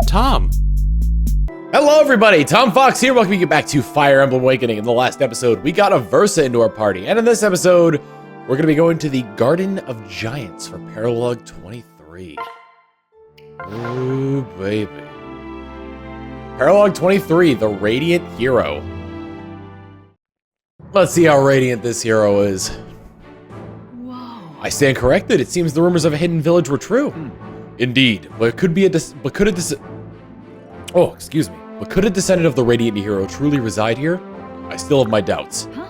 Tom. Hello everybody, Tom Fox here. Welcome you back to Fire Emblem Awakening. In the last episode, we got a Versa into our party. And in this episode, we're going to be going to the Garden of Giants for Paralog 23. Ooh, baby. Paralog 23, the Radiant Hero. Let's see how radiant this hero is. Whoa. I stand corrected. It seems the rumors of a hidden village were true. Indeed, but could a descendant of the Radiant Hero truly reside here? I still have my doubts. Huh?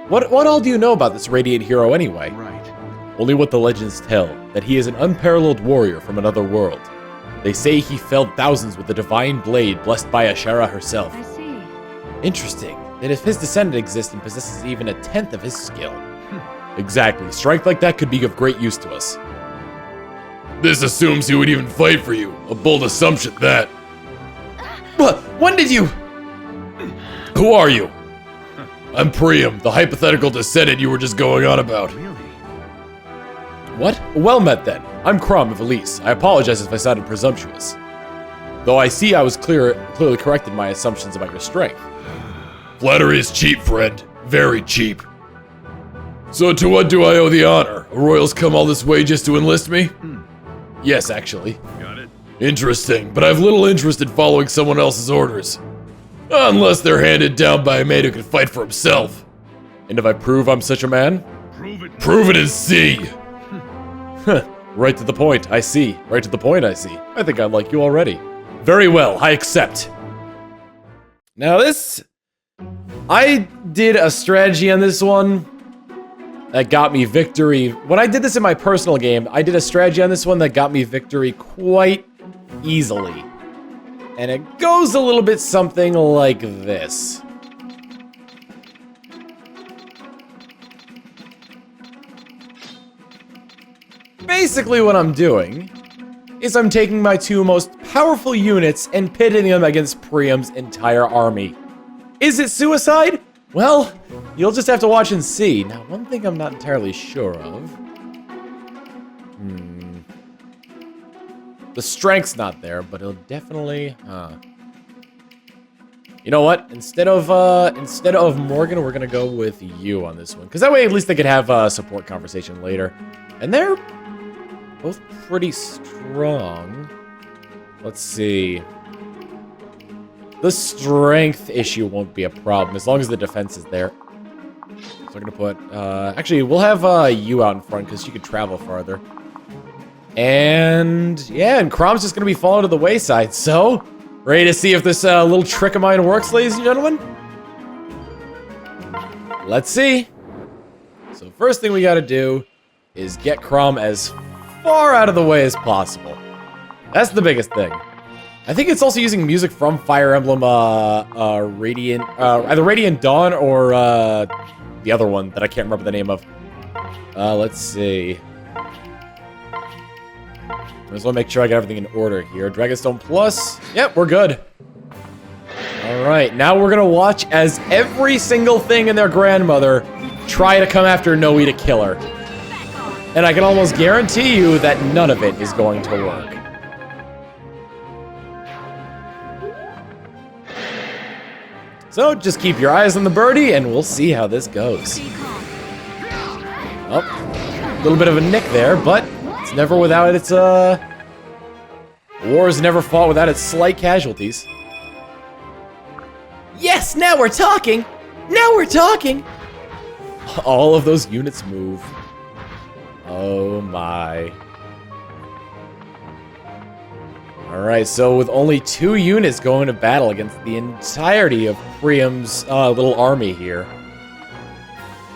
What all do you know about this Radiant Hero anyway? Right. Only what the legends tell, that he is an unparalleled warrior from another world. They say he felled thousands with a divine blade blessed by Ashera herself. I see. Interesting. Then if his descendant exists and possesses even a tenth of his skill. Exactly. Strength like that could be of great use to us. This assumes he would even fight for you. A bold assumption, that. What? When did you? Who are you? I'm Priam, the hypothetical descendant you were just going on about. Really? What? Well met then. I'm Crom of Elise. I apologize if I sounded presumptuous. Though I see I was clearly correct in my assumptions about your strength. Flattery is cheap, friend. Very cheap. So to what do I owe the honor? A royal's come all this way just to enlist me? Yes, actually. Got it. Interesting, but I've little interest in following someone else's orders. Unless they're handed down by a man who can fight for himself. And if I prove I'm such a man? Prove it. Prove it and see. Right to the point, I see. Right to the point, I see. I think I like you already. Very well, I accept. Now this... I did a strategy on this one that got me victory. When I did this in my personal game, I did a strategy on this one that got me victory quite easily. And it goes a little bit something like this. Basically what I'm doing is I'm taking my two most powerful units and pitting them against Priam's entire army. Is it suicide? Well, you'll just have to watch and see. Now, one thing I'm not entirely sure of. The strength's not there, but it'll definitely, You know what? Instead of Morgan, we're gonna go with you on this one. Because that way at least they could have a support conversation later. And they're both pretty strong. Let's see. The strength issue won't be a problem as long as the defense is there. So I'm gonna put, actually, we'll have you out in front because she could travel farther. And yeah, and Crom's just gonna be falling to the wayside. So, ready to see if this little trick of mine works, ladies and gentlemen? Let's see. So first thing we gotta do is get Crom as far out of the way as possible. That's the biggest thing. I think it's also using music from Fire Emblem, Radiant, either Radiant Dawn or, the other one that I can't remember the name of. Let's see. I just want to make sure I got everything in order here. Dragonstone Plus. Yep, we're good. Alright, now we're gonna watch as every single thing in their grandmother try to come after Noe to kill her. And I can almost guarantee you that none of it is going to work. So, just keep your eyes on the birdie, and we'll see how this goes. Oh, a little bit of a nick there, but it's never without its, war is never fought without its slight casualties. Yes, now we're talking! Now we're talking! All of those units move. Oh my. Alright, so with only 2 units going to battle against the entirety of Priam's little army here,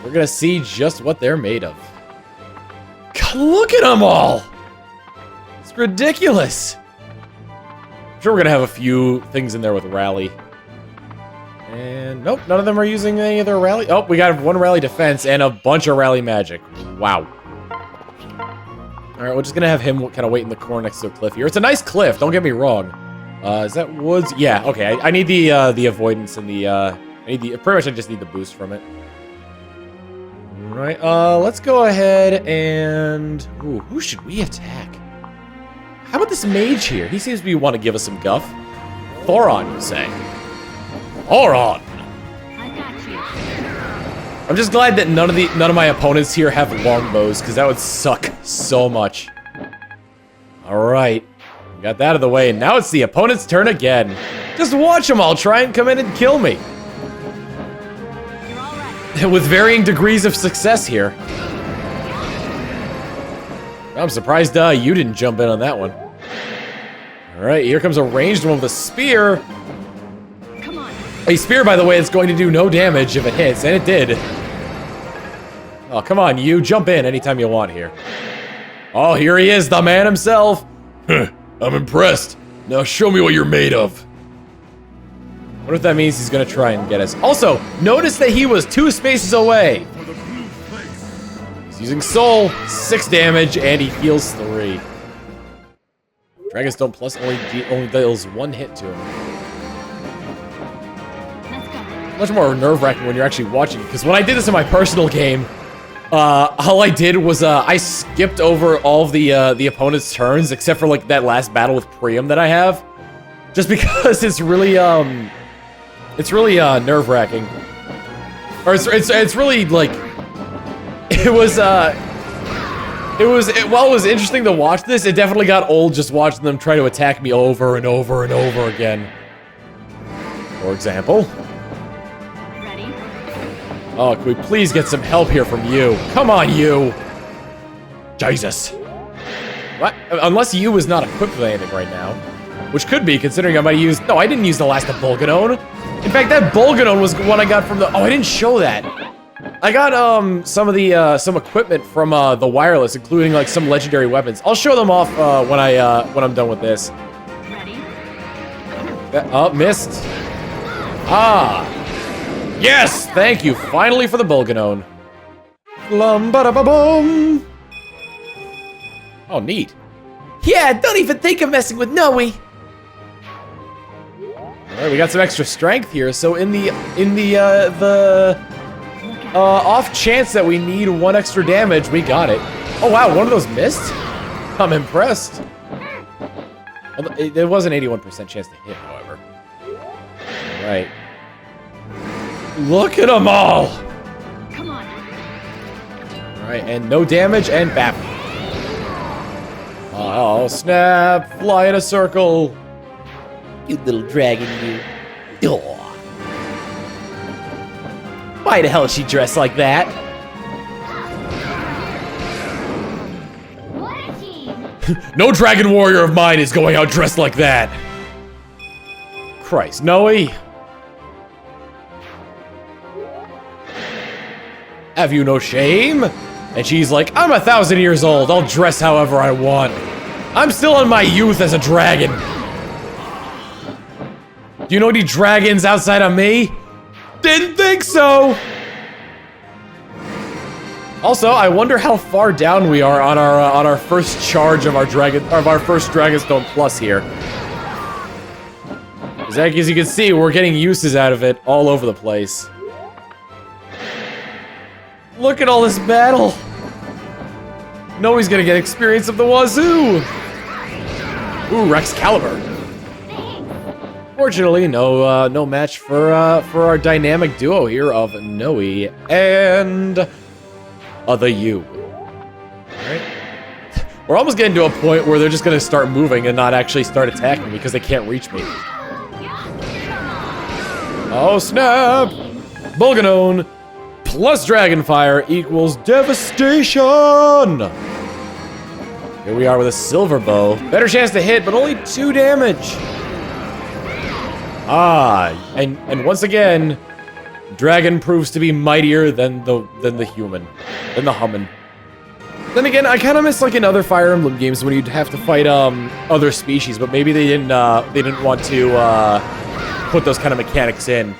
we're gonna see just what they're made of. God, look at them all! It's ridiculous! I'm sure we're gonna have a few things in there with rally. And nope, none of them are using any of their rally. Oh, we got 1 rally defense and a bunch of rally magic. Wow. Alright, we're just gonna have him kind of wait in the corner next to a cliff here. It's a nice cliff, don't get me wrong. Is that woods? Yeah, okay. I need the avoidance and the, pretty much I just need the boost from it. Alright, let's go ahead and... Ooh, who should we attack? How about this mage here? He seems to be want to give us some guff. Thoron, you say? Thoron! I got you. I'm just glad that none of my opponents here have longbows, because that would suck so much. Alright. Got that out of the way, and now it's the opponent's turn again. Just watch them all try and come in and kill me. You're all right. With varying degrees of success here. I'm surprised you didn't jump in on that one. Alright, here comes a ranged one with a spear. Come on. A spear, by the way, is going to do no damage if it hits, and it did. Oh, come on, you. Jump in anytime you want here. Oh, here he is, the man himself. I'm impressed. Now show me what you're made of. What if that means he's gonna try and get us? Also, notice that he was 2 spaces away. He's using Soul, 6 damage, and he heals 3. Dragonstone Plus only deals 1 hit to him. Let's go. Much more nerve-wracking when you're actually watching, because when I did this in my personal game, all I did was I skipped over all of the opponent's turns, except for like that last battle with Priam that I have, just because it's really nerve-wracking, or it's really like while it was interesting to watch this, it definitely got old just watching them try to attack me over and over and over again. For example. Oh, can we please get some help here from you? Come on, you! Jesus. What? Unless you is not equipped with anything right now. Which could be, considering I might have used... No, I didn't use the last of Bolganone. In fact, that Bolganone was one I got from the... Oh, I didn't show that. I got, some of the, some equipment from, the wireless, including, like, some legendary weapons. I'll show them off, when I'm done with this. Ready? Oh, missed. Ah. Yes! Thank you, finally, for the Bolganone. Lum-ba-da-ba-boom! Oh, neat. Yeah, don't even think of messing with Noe! Alright, we got some extra strength here, so in the off chance that we need 1 extra damage, we got it. Oh wow, one of those missed? I'm impressed. There was an 81% chance to hit, however. Alright. Look at them all! Come on. Alright, and no damage, and bap. Oh, snap! Fly in a circle! You little dragon, you. Oh. Why the hell is she dressed like that? What a team. No dragon warrior of mine is going out dressed like that! Christ, Noe! Have you no shame? And she's like, I'm 1,000 years old, I'll dress however I want. I'm still in my youth as a dragon. Do you know any dragons outside of me? Didn't think so! Also, I wonder how far down we are on our first charge of our first Dragonstone Plus here. As you can see, we're getting uses out of it all over the place. Look at all this battle! Noe's gonna get experience of the wazoo! Ooh, Rexcalibur. Fortunately, no match for our dynamic duo here of Noe and the you. Alright. We're almost getting to a point where they're just gonna start moving and not actually start attacking me because they can't reach me. Oh snap! Bolganone plus Dragonfire equals devastation! Here we are with a silver bow. Better chance to hit, but only 2 damage. Ah, and once again, dragon proves to be mightier than the human, than the hummin. Then again, I kind of miss like in other Fire Emblem games when you'd have to fight other species, but maybe they didn't want to put those kind of mechanics in.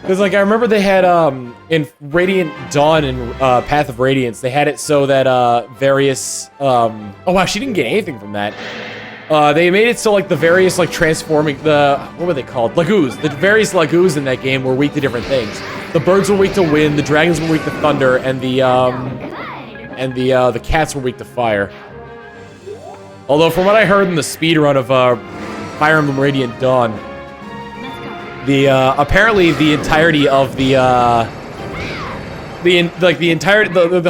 Because like I remember they had in Radiant Dawn and Path of Radiance, they had it so that various oh wow, she didn't get anything from that. They made it so like the various like transforming what were they called? Lagoos. The various lagoos in that game were weak to different things. The birds were weak to wind, the dragons were weak to thunder, and the cats were weak to fire. Although, from what I heard in the speedrun of Fire Emblem Radiant Dawn, Let's go. the apparently the entirety of the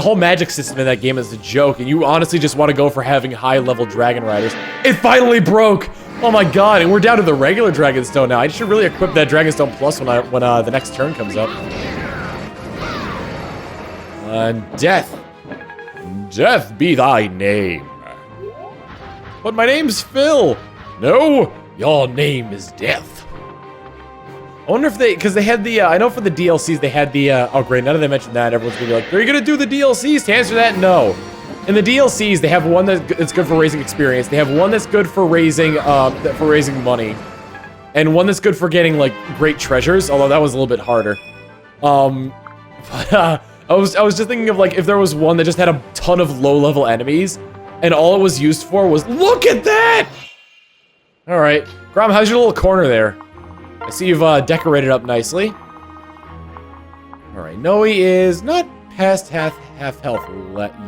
whole magic system in that game is a joke, and you honestly just want to go for having high-level Dragon Riders. It finally broke! Oh my god, and we're down to the regular Dragonstone now. I should really equip that Dragonstone Plus when the next turn comes up. Death. Death be thy name. But my name's Phil. No, your name is Death. I wonder if because they had the, I know for the DLCs they had the, oh great, none of them mentioned that. Everyone's gonna be like, are you gonna do the DLCs? To answer that, no. In the DLCs, they have one that's good for raising experience. They have one that's good for raising money, and one that's good for getting like great treasures. Although that was a little bit harder. But I was just thinking of like if there was one that just had a ton of low-level enemies, and all it was used for was look at that. All right, Grom, how's your little corner there? I see you've decorated up nicely. All right, Noe is not past half health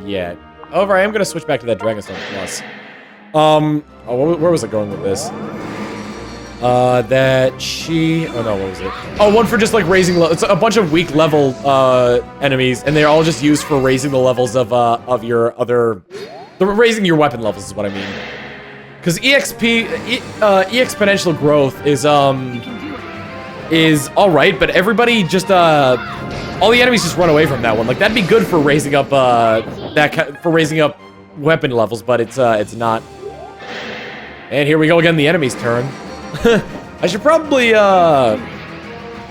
yet. However, I am gonna switch back to that Dragonstone Plus. Where was I going with this? Oh no, what was it? Oh, one for just like raising, it's a bunch of weak level enemies, and they're all just used for raising the levels of your other, raising your weapon levels is what I mean. Because exponential growth is alright, but everybody just all the enemies just run away from that one. Like that'd be good for raising up raising up weapon levels, but it's not. And here we go again, the enemy's turn. I should probably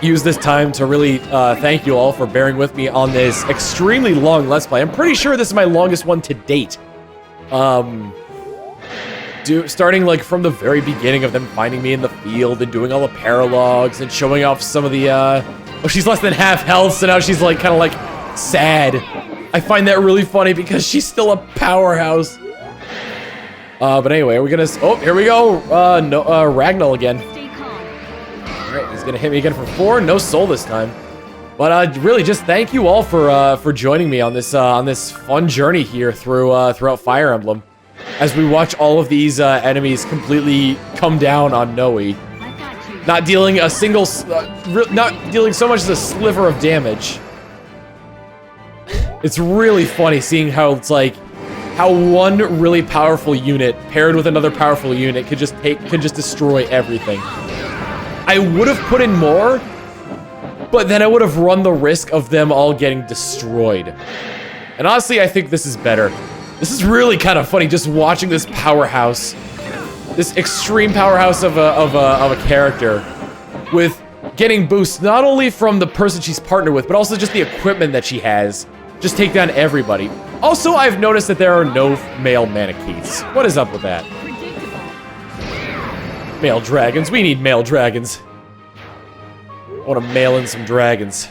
use this time to really thank you all for bearing with me on this extremely long Let's Play. I'm pretty sure this is my longest one to date. Starting like from the very beginning of them finding me in the field and doing all the paralogs and showing off some of the oh, she's less than half health, so now she's like kind of like sad. I find that really funny because she's still a powerhouse. But anyway, we're gonna, oh, here we go. Ragnall again. Stay calm. All right, he's gonna hit me again for 4. No soul this time. But really, just thank you all for joining me on this fun journey here throughout Fire Emblem, as we watch all of these enemies completely come down on Noe, I've got you. not dealing a single, not dealing so much as a sliver of damage. It's really funny seeing how it's like, how one really powerful unit paired with another powerful unit could just destroy everything. I would have put in more, but then I would have run the risk of them all getting destroyed. And honestly, I think this is better. This is really kind of funny, just watching this powerhouse, this extreme powerhouse of a character, with getting boosts not only from the person she's partnered with, but also just the equipment that she has. Just take down everybody. Also, I've noticed that there are no male Manakiths. What is up with that? Predictable. Male dragons. We need male dragons. I want to mail in some dragons.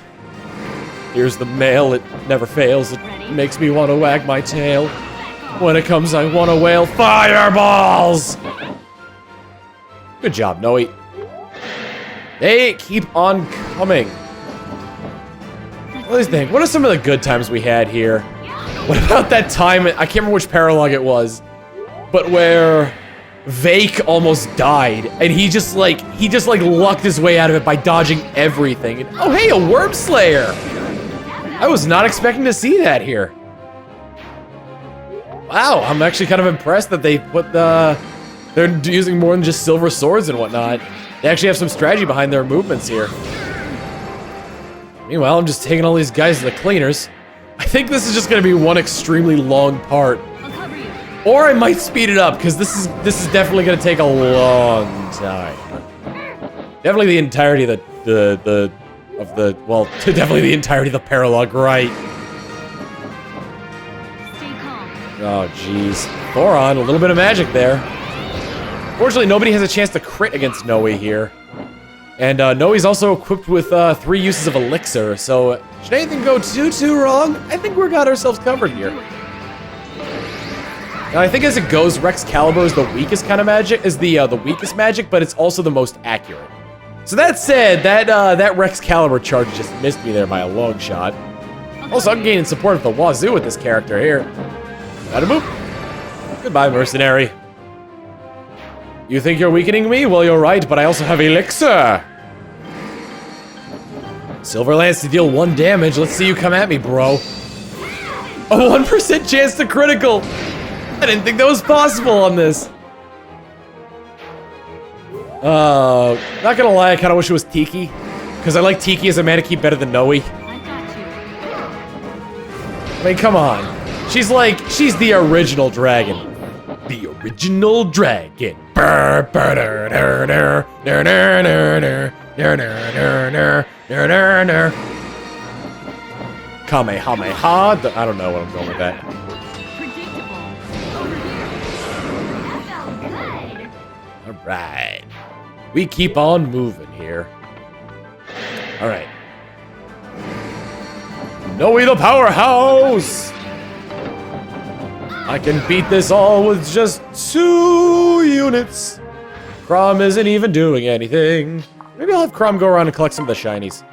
Here's the mail. It never fails. It makes me want to wag my tail. When it comes, I want to wail fireballs! Good job, Noe. They keep on coming. What do you think? What are some of the good times we had here? What about that time, I can't remember which paralogue it was, but where Vake almost died, and he just like lucked his way out of it by dodging everything. And, oh hey, a Worm Slayer! I was not expecting to see that here. Wow, I'm actually kind of impressed that they put they're using more than just silver swords and whatnot. They actually have some strategy behind their movements here. Meanwhile, I'm just taking all these guys to the cleaners. I think this is just gonna be one extremely long part. I'll cover you. Or I might speed it up, because this is definitely gonna take a long time. Definitely the entirety of definitely the entirety of the paralogue, right? Stay calm. Oh, jeez. Thoron, a little bit of magic there. Fortunately, nobody has a chance to crit against Noe here. And Noe's also equipped with 3 uses of elixir, so should anything go too wrong, I think we got ourselves covered here. Now, I think as it goes, Rex Caliber is the weakest kind of magic, the weakest magic, but it's also the most accurate. So that said, that Rex Caliber charge just missed me there by a long shot. Also, I'm gaining support of the wazoo with this character here. Gotta move. Goodbye, mercenary. You think you're weakening me? Well, you're right, but I also have elixir. Silver Lance to deal 1 damage. Let's see you come at me, bro. A 1% chance to critical. I didn't think that was possible on this. Not gonna lie, I kind of wish it was Tiki. Because I like Tiki as a Manakee better than Noe. I got you. I mean, come on. She's the original dragon. The original dragon. Kamehameha. I don't know what I'm going with that. Predictable. Over here. That felt good. Alright. We keep on moving here. Alright. Noe the powerhouse! I can beat this all with just 2 units. Crom isn't even doing anything. Maybe I'll have Crom go around and collect some of the shinies.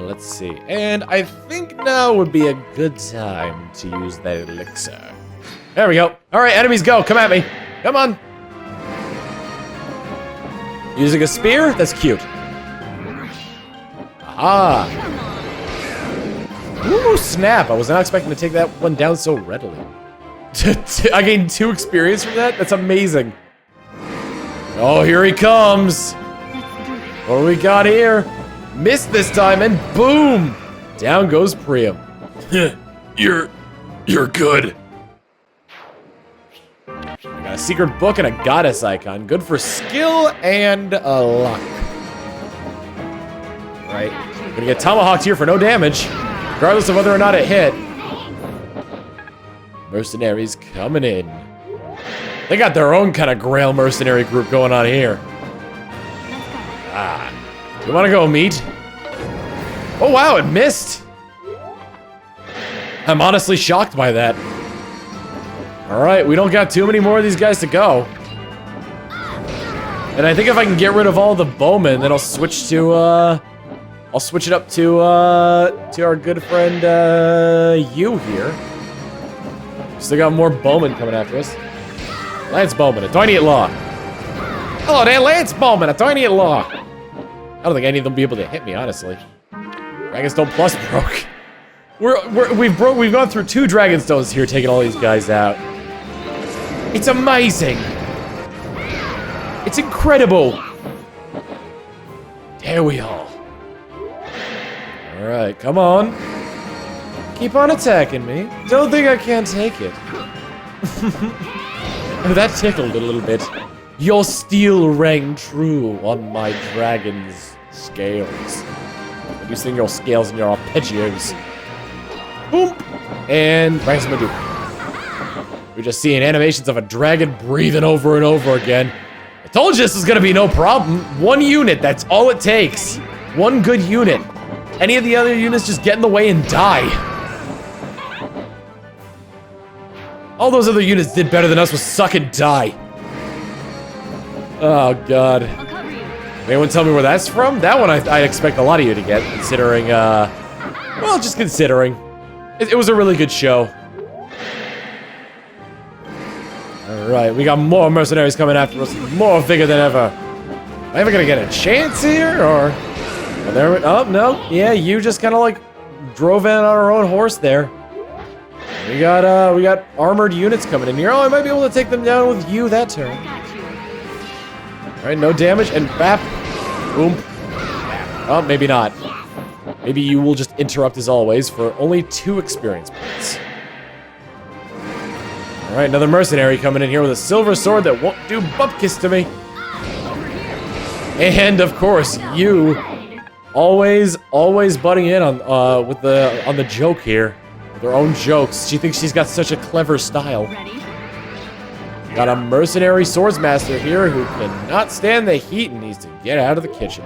Let's see. And I think now would be a good time to use that elixir. There we go. Alright, enemies go. Come at me. Come on. Using a spear? That's cute. Ah. Ooh, snap. I was not expecting to take that one down so readily. I gained 2 experience from that? That's amazing. Oh, here he comes. What do we got here? Missed this time, and boom! Down goes Priam. You're good. I got a secret book and a goddess icon. Good for skill and luck. Right. Gonna get tomahawked here for no damage, regardless of whether or not it hit. Mercenaries coming in. They got their own kind of Grail mercenary group going on here. Ah. You wanna go meet? Oh wow, it missed! I'm honestly shocked by that. Alright, we don't got too many more of these guys to go. And I think if I can get rid of all the bowmen, then I'll switch to, I'll switch it up to our good friend, you here. Still got more bowmen coming after us. Lance Bowman, a tiny at law. Hello there, Lance Bowman, a tiny at law. I don't think any of them will be able to hit me, honestly. Dragonstone Plus broke. We've gone through 2 Dragonstones here, taking all these guys out. It's amazing. It's incredible. There we are. All right, come on. Keep on attacking me. Don't think I can't take it. That tickled a little bit. Your steel rang true on my dragon's scales. Reducing your scales and your arpeggios. Boom! And Ransomadu. We're just seeing animations of a dragon breathing over and over again. I told you this was gonna be no problem. 1 unit, that's all it takes. 1 good unit. Any of the other units just get in the way and die. All those other units did better than us with suck and die. Oh god. I'll cover you. Anyone tell me where that's from? That one I expect a lot of you to get, considering, well, just considering. It was a really good show. Alright, we got more mercenaries coming after us, more vigor than ever. Am I ever gonna get a chance here, or? Oh, there we, oh, no, yeah, you just kind of like drove in on our own horse there. We got armored units coming in here. Oh, I might be able to take them down with you that turn. I got you. Alright, no damage, and bap. Boom. Oh, maybe not. Maybe you will just interrupt as always for only 2 experience points. Alright, another mercenary coming in here with a silver sword that won't do bupkis to me. And of course, you always butting in on the joke here. Their own jokes. She thinks she's got such a clever style. Ready? Got a mercenary swordsmaster here who cannot stand the heat and needs to get out of the kitchen.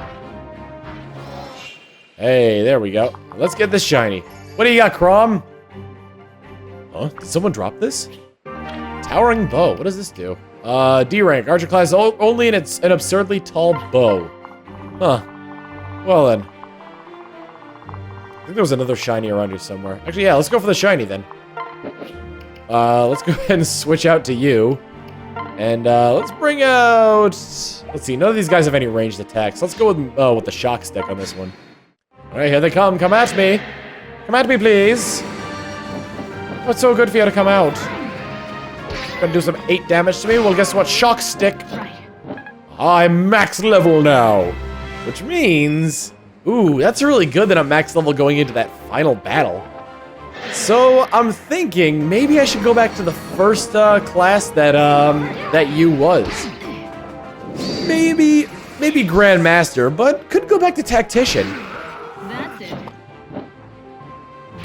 Hey, there we go. Let's get this shiny. What do you got, Crom? Huh? Did someone drop this? Towering bow. What does this do? D rank. Archer class only in an absurdly tall bow. Huh. Well then. I think there was another shiny around here somewhere. Actually, yeah, let's go for the shiny then. Let's go ahead and switch out to you. And let's bring out... Let's see, none of these guys have any ranged attacks. Let's go with the shock stick on this one. Alright, here they come. Come at me. Come at me, please. What's so good for you to come out? Gonna do some 8 damage to me. Well, guess what? Shock stick. I'm max level now. Which means... Ooh, that's really good that I'm max level going into that final battle. So, I'm thinking maybe I should go back to the first class that you was. Maybe Grandmaster, but could go back to Tactician. That's it.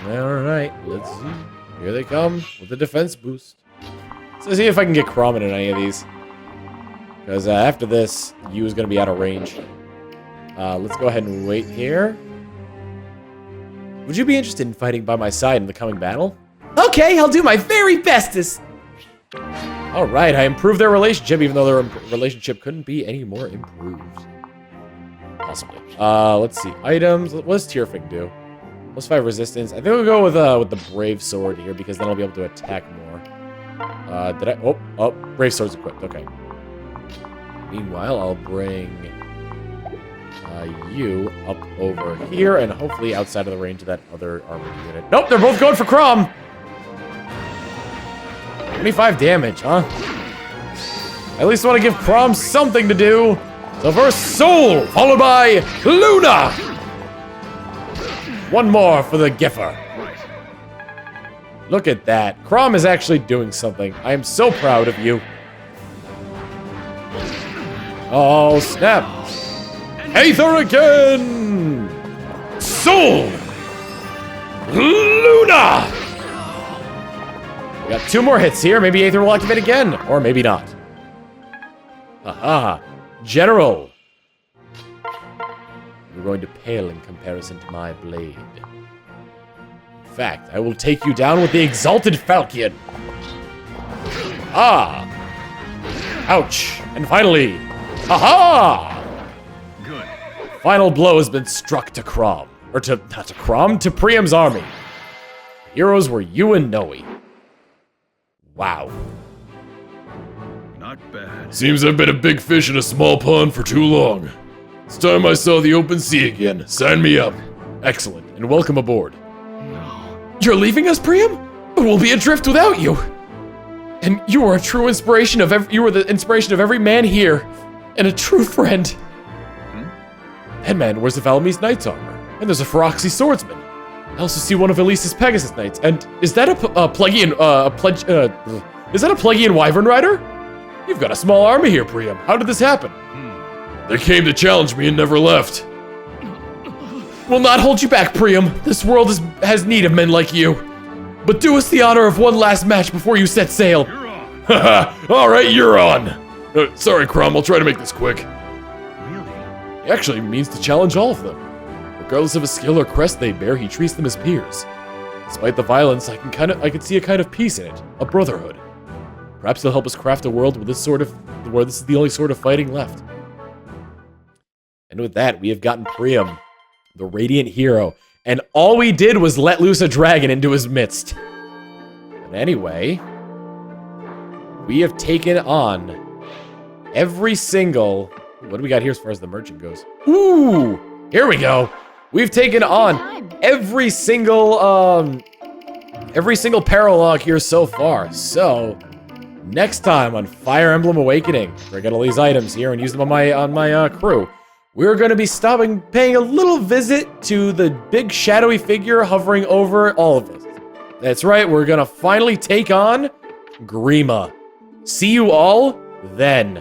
Alright, let's see. Here they come with the defense boost. So see if I can get Crom in any of these. Because after this, Yu is going to be out of range. Let's go ahead and wait here. Would you be interested in fighting by my side in the coming battle? Okay, I'll do my very bestest. Alright, I improved their relationship, even though their relationship couldn't be any more improved. Possibly. Let's see. Items. What does Tearfing do? Plus 5 resistance. I think we'll go with the Brave Sword here, because then I'll be able to attack more. Did I? Oh, Brave Sword's equipped. Okay. Meanwhile, I'll bring you up over here, and hopefully outside of the range of that other armored unit. Nope, they're both going for Crom! 25 damage, huh? I at least want to give Crom something to do. So first, Soul, followed by Luna! One more for the Giffer. Look at that. Crom is actually doing something. I am so proud of you. Oh, snap. Aether again! Soul! Luna! We got 2 more hits here. Maybe Aether will activate again. Or maybe not. Aha. General. You're going to pale in comparison to my blade. In fact, I will take you down with the Exalted Falchion. Ah! Ouch! And finally, aha! Good. Final blow has been struck to Crom. Or not to Crom, to Priam's army. Heroes were you and Noe. Wow. Not bad. Seems I've been a big fish in a small pond for too long. It's time I saw the open sea again. Sign me up. Excellent, and welcome aboard. You're leaving us, Priam? We'll be adrift without you. And you are a true inspiration of you are the inspiration of every man here, and a true friend. Headman wears the Valamise Knight's armor, and there's a Feroxy swordsman. I also see one of Elise's Pegasus Knights, and is that a Plegian is that a Plegian Wyvern Rider? You've got a small army here, Priam. How did this happen? They came to challenge me and never left. We'll not hold you back, Priam. This world has need of men like you. But do us the honor of one last match before you set sail. You're on. Haha, alright, you're on. Sorry, Crom, I'll try to make this quick. He actually means to challenge all of them. Regardless of a skill or crest they bear, he treats them as peers. Despite the violence, I can see a kind of peace in it, a brotherhood. Perhaps he'll help us craft a world where this is the only sort of fighting left. And with that, we have gotten Priam, the Radiant Hero, and all we did was let loose a dragon into his midst. But anyway, we have taken on every single... What do we got here as far as the merchant goes? Ooh! Here we go! We've taken on every single paralog here so far. So, next time on Fire Emblem Awakening, we're gonna get all these items here and use them on my crew. We're going to be paying a little visit to the big shadowy figure hovering over all of us. That's right, we're going to finally take on Grima. See you all then.